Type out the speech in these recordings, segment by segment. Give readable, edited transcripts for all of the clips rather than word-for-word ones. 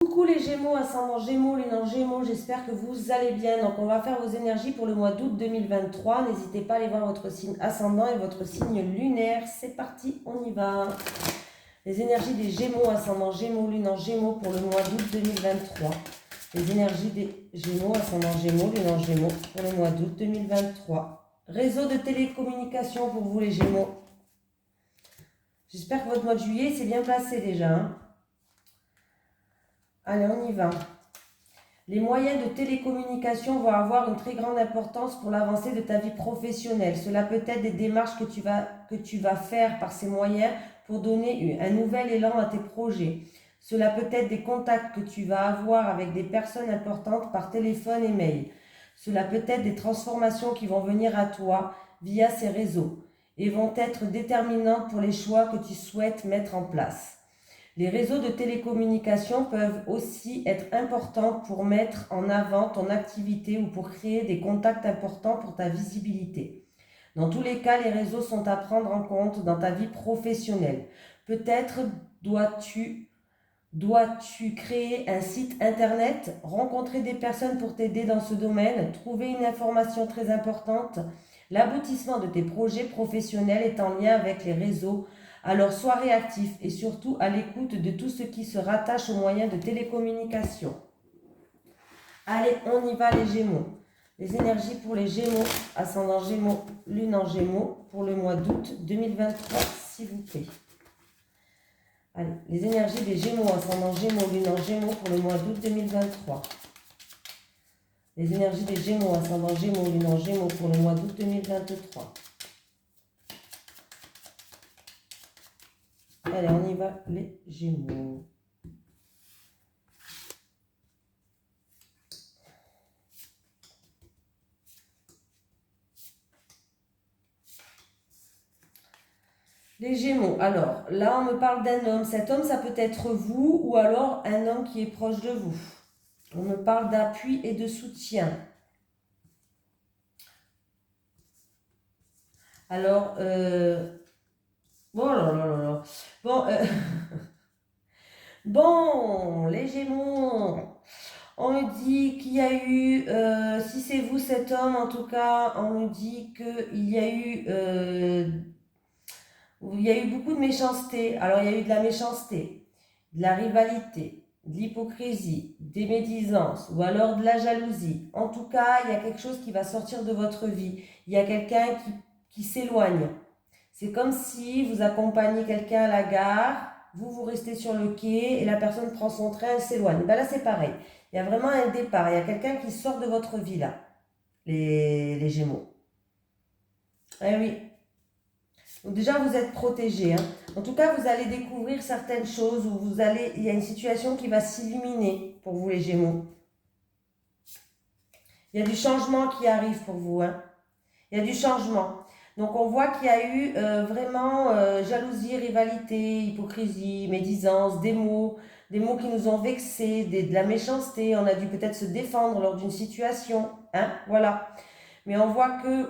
Coucou les Gémeaux, ascendant Gémeaux, lune en Gémeaux, j'espère que vous allez bien. Donc on va faire vos énergies pour le mois d'août 2023. N'hésitez pas à aller voir votre signe ascendant et votre signe lunaire. C'est parti, on y va. Les énergies des Gémeaux, ascendant Gémeaux, lune en Gémeaux pour le mois d'août 2023. Les énergies des Gémeaux, ascendant Gémeaux, lune en Gémeaux pour le mois d'août 2023. Réseau de télécommunication pour vous les Gémeaux. J'espère que votre mois de juillet s'est bien passé déjà, hein. Allez, on y va. Les moyens de télécommunication vont avoir une très grande importance pour l'avancée de ta vie professionnelle. Cela peut être des démarches que tu vas faire par ces moyens pour donner un nouvel élan à tes projets. Cela peut être des contacts que tu vas avoir avec des personnes importantes par téléphone et mail. Cela peut être des transformations qui vont venir à toi via ces réseaux et vont être déterminantes pour les choix que tu souhaites mettre en place. Les réseaux de télécommunication peuvent aussi être importants pour mettre en avant ton activité ou pour créer des contacts importants pour ta visibilité. Dans tous les cas, les réseaux sont à prendre en compte dans ta vie professionnelle. Peut-être dois-tu créer un site internet, rencontrer des personnes pour t'aider dans ce domaine, trouver une information très importante. L'aboutissement de tes projets professionnels est en lien avec les réseaux. Alors sois réactif et surtout à l'écoute de tout ce qui se rattache aux moyens de télécommunication. Allez, on y va les Gémeaux. Les énergies pour les Gémeaux, ascendant Gémeaux, lune en Gémeaux, pour le mois d'août 2023, s'il vous plaît. Allez, les énergies des Gémeaux, ascendant Gémeaux, lune en Gémeaux, pour le mois d'août 2023. Les énergies des Gémeaux, ascendant Gémeaux, lune en Gémeaux, pour le mois d'août 2023. Allez, on y va, les Gémeaux. Les Gémeaux, alors, là, on me parle d'un homme. Cet homme, ça peut être vous ou alors un homme qui est proche de vous. On me parle d'appui et de soutien. Alors, bon, là, là, là, là. Bon, bon, les Gémeaux, on me dit qu'il y a eu, si c'est vous cet homme, en tout cas, on me dit qu'il y a eu beaucoup de méchanceté. Alors, il y a eu de la méchanceté, de la rivalité, de l'hypocrisie, des médisances ou alors de la jalousie. En tout cas, il y a quelque chose qui va sortir de votre vie. Il y a quelqu'un qui s'éloigne. C'est comme si vous accompagnez quelqu'un à la gare, vous restez sur le quai et la personne prend son train, elle s'éloigne. Ben là, c'est pareil. Il y a vraiment un départ. Il y a quelqu'un qui sort de votre vie là, les Gémeaux. Eh oui. Donc déjà, vous êtes protégés, hein. En tout cas, vous allez découvrir certaines choses où il y a une situation qui va s'illuminer pour vous les Gémeaux. Il y a du changement qui arrive pour vous, hein. Il y a du changement. Donc on voit qu'il y a eu vraiment jalousie, rivalité, hypocrisie, médisance, des mots qui nous ont vexés, de la méchanceté. On a dû peut-être se défendre lors d'une situation, hein, voilà. Mais on voit que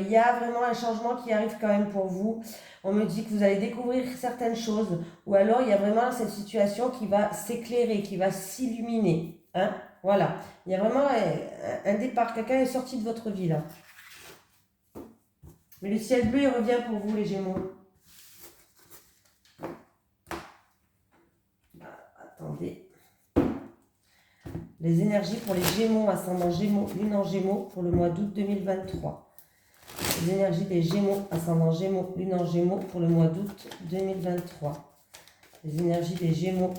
il y a vraiment un changement qui arrive quand même pour vous. On me dit que vous allez découvrir certaines choses, ou alors il y a vraiment cette situation qui va s'éclairer, qui va s'illuminer, hein, voilà. Il y a vraiment un départ, quelqu'un est sorti de votre vie là. Mais le ciel bleu, il revient pour vous, les Gémeaux. Attendez. Les énergies pour les Gémeaux, ascendant Gémeaux, lune en Gémeaux, pour le mois d'août 2023. Les énergies des Gémeaux, ascendant Gémeaux, lune en Gémeaux, pour le mois d'août 2023. Les énergies des Gémeaux,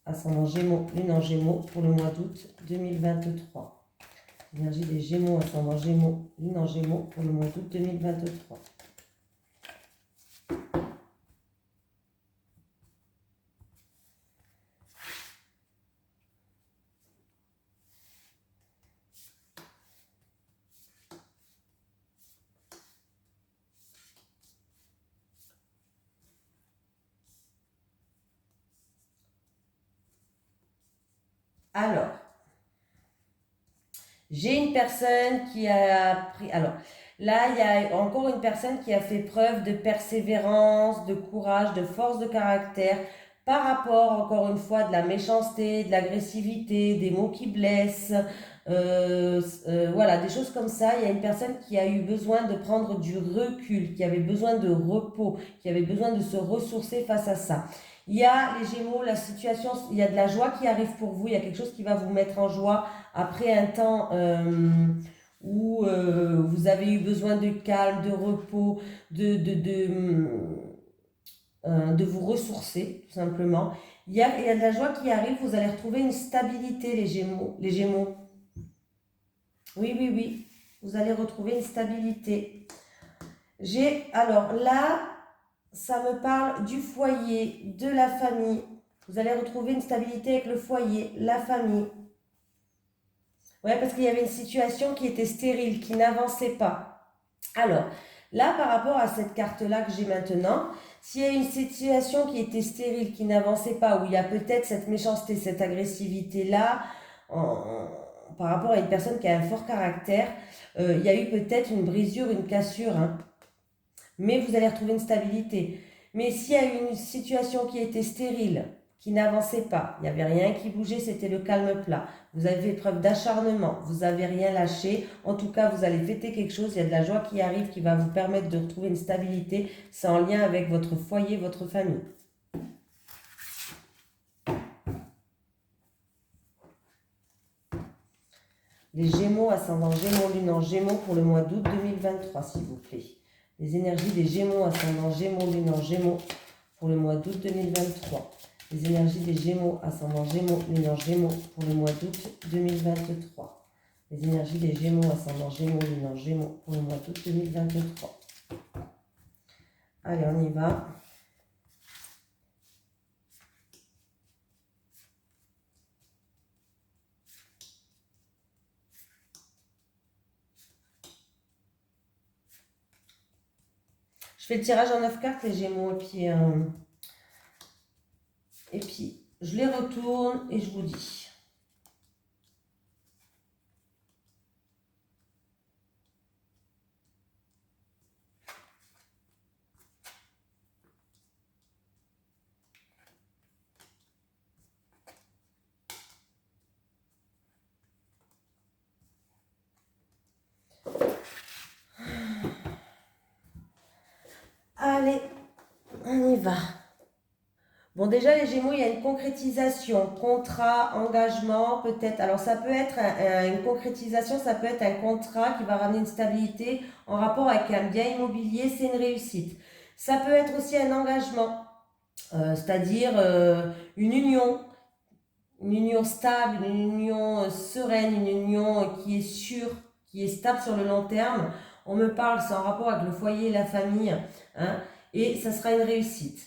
ascendant Gémeaux, lune en Gémeaux, pour le mois d'août 2023. Les énergies des Gémeaux, ascendant Gémeaux, lune en Gémeaux, pour le mois d'août 2023. Alors, j'ai une personne qui a pris... Alors, là, il y a encore une personne qui a fait preuve de persévérance, de courage, de force de caractère, par rapport, encore une fois, de la méchanceté, de l'agressivité, des mots qui blessent, voilà, des choses comme ça. Il y a une personne qui a eu besoin de prendre du recul, qui avait besoin de repos, qui avait besoin de se ressourcer face à ça. Il y a les Gémeaux, la situation, il y a de la joie qui arrive pour vous, il y a quelque chose qui va vous mettre en joie après un temps où vous avez eu besoin de calme, de repos, de vous ressourcer, tout simplement. Il y a de la joie qui arrive, vous allez retrouver une stabilité, les Gémeaux. Les Gémeaux. Oui, oui, oui. Vous allez retrouver une stabilité. Alors là, ça me parle du foyer, de la famille. Vous allez retrouver une stabilité avec le foyer, la famille. Ouais, parce qu'il y avait une situation qui était stérile, qui n'avançait pas. Alors, là, par rapport à cette carte-là que j'ai maintenant, s'il y a une situation qui était stérile, qui n'avançait pas, où il y a peut-être cette méchanceté, cette agressivité-là, par rapport à une personne qui a un fort caractère, il y a eu peut-être une brisure, une cassure, hein. Mais vous allez retrouver une stabilité. Mais s'il y a eu une situation qui était stérile, qui n'avançait pas, il n'y avait rien qui bougeait, c'était le calme plat. Vous avez fait preuve d'acharnement, vous n'avez rien lâché. En tout cas, vous allez fêter quelque chose, il y a de la joie qui arrive qui va vous permettre de retrouver une stabilité. C'est en lien avec votre foyer, votre famille. Les Gémeaux, ascendant Gémeaux, lune en Gémeaux pour le mois d'août 2023, s'il vous plaît. Les énergies des Gémeaux, ascendant Gémeaux, lune en Gémeaux pour le mois d'août 2023. Les énergies des Gémeaux, ascendant Gémeaux, lune en Gémeaux pour le mois d'août 2023. Les énergies des Gémeaux, ascendant Gémeaux, lune en Gémeaux pour le mois d'août 2023. Allez, on y va. Je fais le tirage en 9 cartes, les Gémeaux, et puis je les retourne et je vous dis. Allez, on y va. Bon, déjà, les Gémeaux, il y a une concrétisation, contrat, engagement, peut-être. Alors, ça peut être une concrétisation, ça peut être un contrat qui va ramener une stabilité en rapport avec un bien immobilier, c'est une réussite. Ça peut être aussi un engagement, c'est-à-dire une union stable, une union sereine, une union qui est sûre, qui est stable sur le long terme. On me parle, c'est en rapport avec le foyer, la famille, hein, et ça sera une réussite.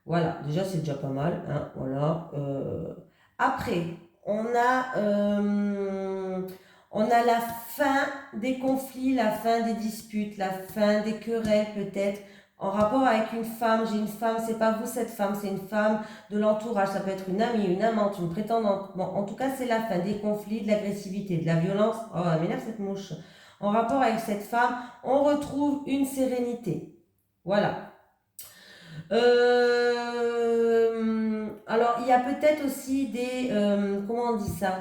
Voilà, déjà c'est déjà pas mal, hein, voilà. Après, on a la fin des conflits, la fin des disputes, la fin des querelles peut-être, en rapport avec une femme. J'ai une femme, c'est pas vous cette femme, c'est une femme de l'entourage, ça peut être une amie, une amante, une prétendante. Bon, en tout cas, c'est la fin des conflits, de l'agressivité, de la violence. Oh, elle m'énerve cette mouche. En rapport avec cette femme, on retrouve une sérénité. Voilà. Alors, il y a peut-être aussi des, comment on dit ça,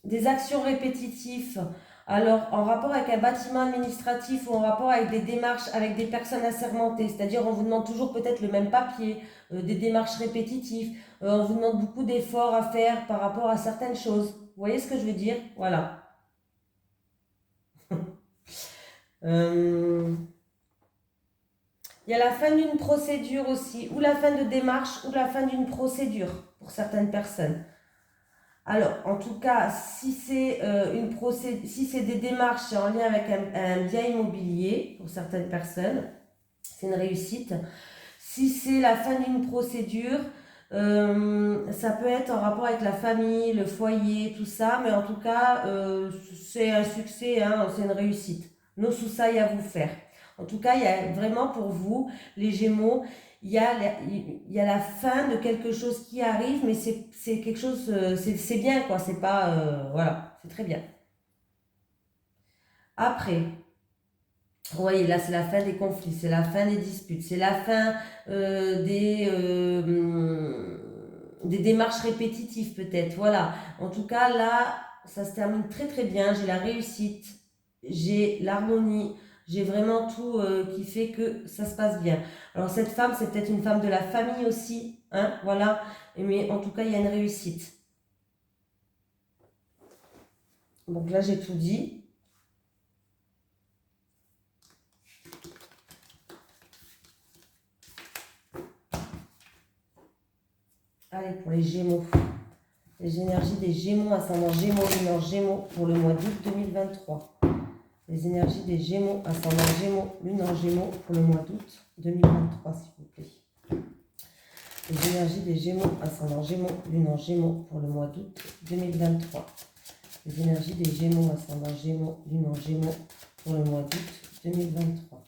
des actions répétitives. Alors, en rapport avec un bâtiment administratif ou en rapport avec des démarches avec des personnes assermentées, c'est-à-dire on vous demande toujours peut-être le même papier, des démarches répétitives, on vous demande beaucoup d'efforts à faire par rapport à certaines choses. Vous voyez ce que je veux dire? Voilà. Il y a la fin d'une procédure aussi, ou la fin de démarche, ou la fin d'une procédure pour certaines personnes. Alors, en tout cas, si c'est si c'est des démarches, c'est en lien avec un bien immobilier pour certaines personnes, c'est une réussite. Si c'est la fin d'une procédure, ça peut être en rapport avec la famille, le foyer, tout ça, mais en tout cas, c'est un succès, hein, c'est une réussite. No soucis à vous faire. En tout cas, il y a vraiment pour vous, les Gémeaux, il y a la fin de quelque chose qui arrive, mais c'est quelque chose, c'est bien, quoi. C'est pas, voilà, c'est très bien. Après, Vous voyez, là, c'est la fin des conflits, c'est la fin des disputes, c'est la fin des démarches répétitives peut-être. Voilà. En tout cas, là, ça se termine très très bien. J'ai la réussite, j'ai l'harmonie, j'ai vraiment tout qui fait que ça se passe bien. Alors cette femme, c'est peut-être une femme de la famille aussi, hein, voilà. Mais en tout cas, il y a une réussite. Donc là, j'ai tout dit. Allez, pour les Gémeaux. Les énergies des Gémeaux, ascendant Gémeaux, lunaire Gémeaux, pour le mois d'août 2023. Les énergies des Gémeaux, ascendant Gémeaux, lunaire Gémeaux, pour le mois d'août 2023, s'il vous plaît. Les énergies des Gémeaux, ascendant Gémeaux, lunaire Gémeaux, pour le mois d'août 2023. Les énergies des Gémeaux, ascendant Gémeaux, lunaire Gémeaux, pour le mois d'août 2023.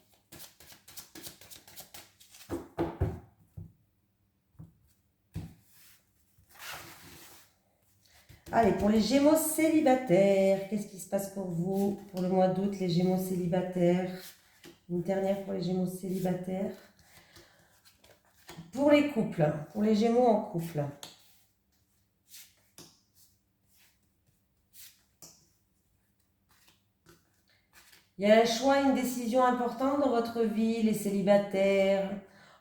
Allez, pour les Gémeaux célibataires, qu'est-ce qui se passe pour vous pour le mois d'août, les Gémeaux célibataires? Une dernière pour les Gémeaux célibataires. Pour les couples, pour les Gémeaux en couple. Il y a un choix, une décision importante dans votre vie, les célibataires.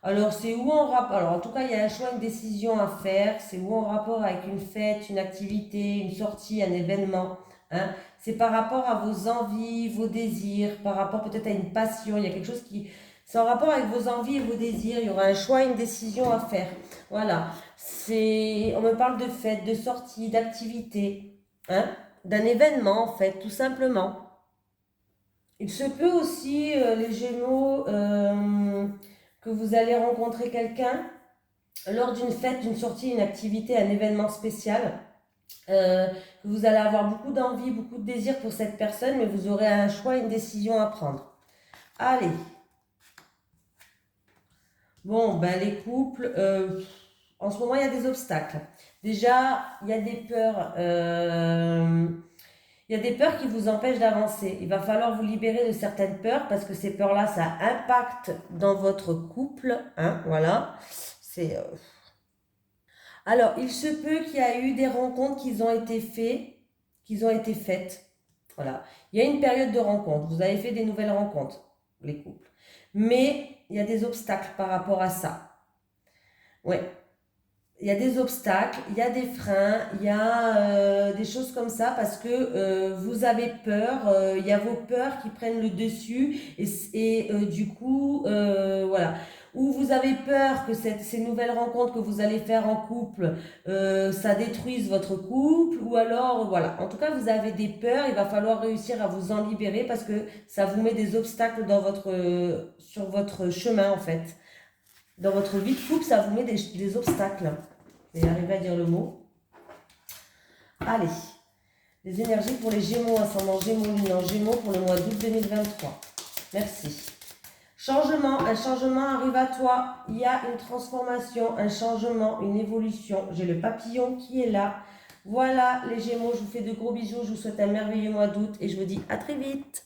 Alors, c'est où en rapport? Alors, en tout cas, il y a un choix, une décision à faire. C'est où en rapport avec une fête, une activité, une sortie, un événement. Hein? C'est par rapport à vos envies, vos désirs, par rapport peut-être à une passion. Il y a quelque chose qui... C'est en rapport avec vos envies et vos désirs. Il y aura un choix, une décision à faire. Voilà. On me parle de fête, de sortie, d'activité. Hein? D'un événement, en fait, tout simplement. Il se peut aussi, les Gémeaux, que vous allez rencontrer quelqu'un lors d'une fête, d'une sortie, une activité, un événement spécial. Que vous allez avoir beaucoup d'envie, beaucoup de désir pour cette personne, mais vous aurez un choix, une décision à prendre. Allez. Bon, ben les couples, en ce moment, il y a des obstacles. Déjà, il y a des peurs. Il y a des peurs qui vous empêchent d'avancer. Il va falloir vous libérer de certaines peurs parce que ces peurs-là, ça impacte dans votre couple. Hein, voilà. C'est, Alors, il se peut qu'il y a eu des rencontres qui ont été faites. Voilà. Il y a une période de rencontre. Vous avez fait des nouvelles rencontres, les couples. Mais il y a des obstacles par rapport à ça. Ouais. Il y a des obstacles, il y a des freins, il y a des choses comme ça parce que vous avez peur, il y a vos peurs qui prennent le dessus et du coup, voilà. Ou vous avez peur que ces nouvelles rencontres que vous allez faire en couple, ça détruise votre couple ou alors, voilà. En tout cas, vous avez des peurs, il va falloir réussir à vous en libérer parce que ça vous met des obstacles sur votre chemin en fait. Dans votre vie de couple, ça vous met des obstacles. Je vais arriver à dire le mot. Allez. Les énergies pour les Gémeaux, ascendant Gémeaux, lunaire Gémeaux pour le mois d'août 2023. Merci. Changement, un changement arrive à toi. Il y a une transformation, un changement, une évolution. J'ai le papillon qui est là. Voilà les Gémeaux, je vous fais de gros bisous. Je vous souhaite un merveilleux mois d'août et je vous dis à très vite.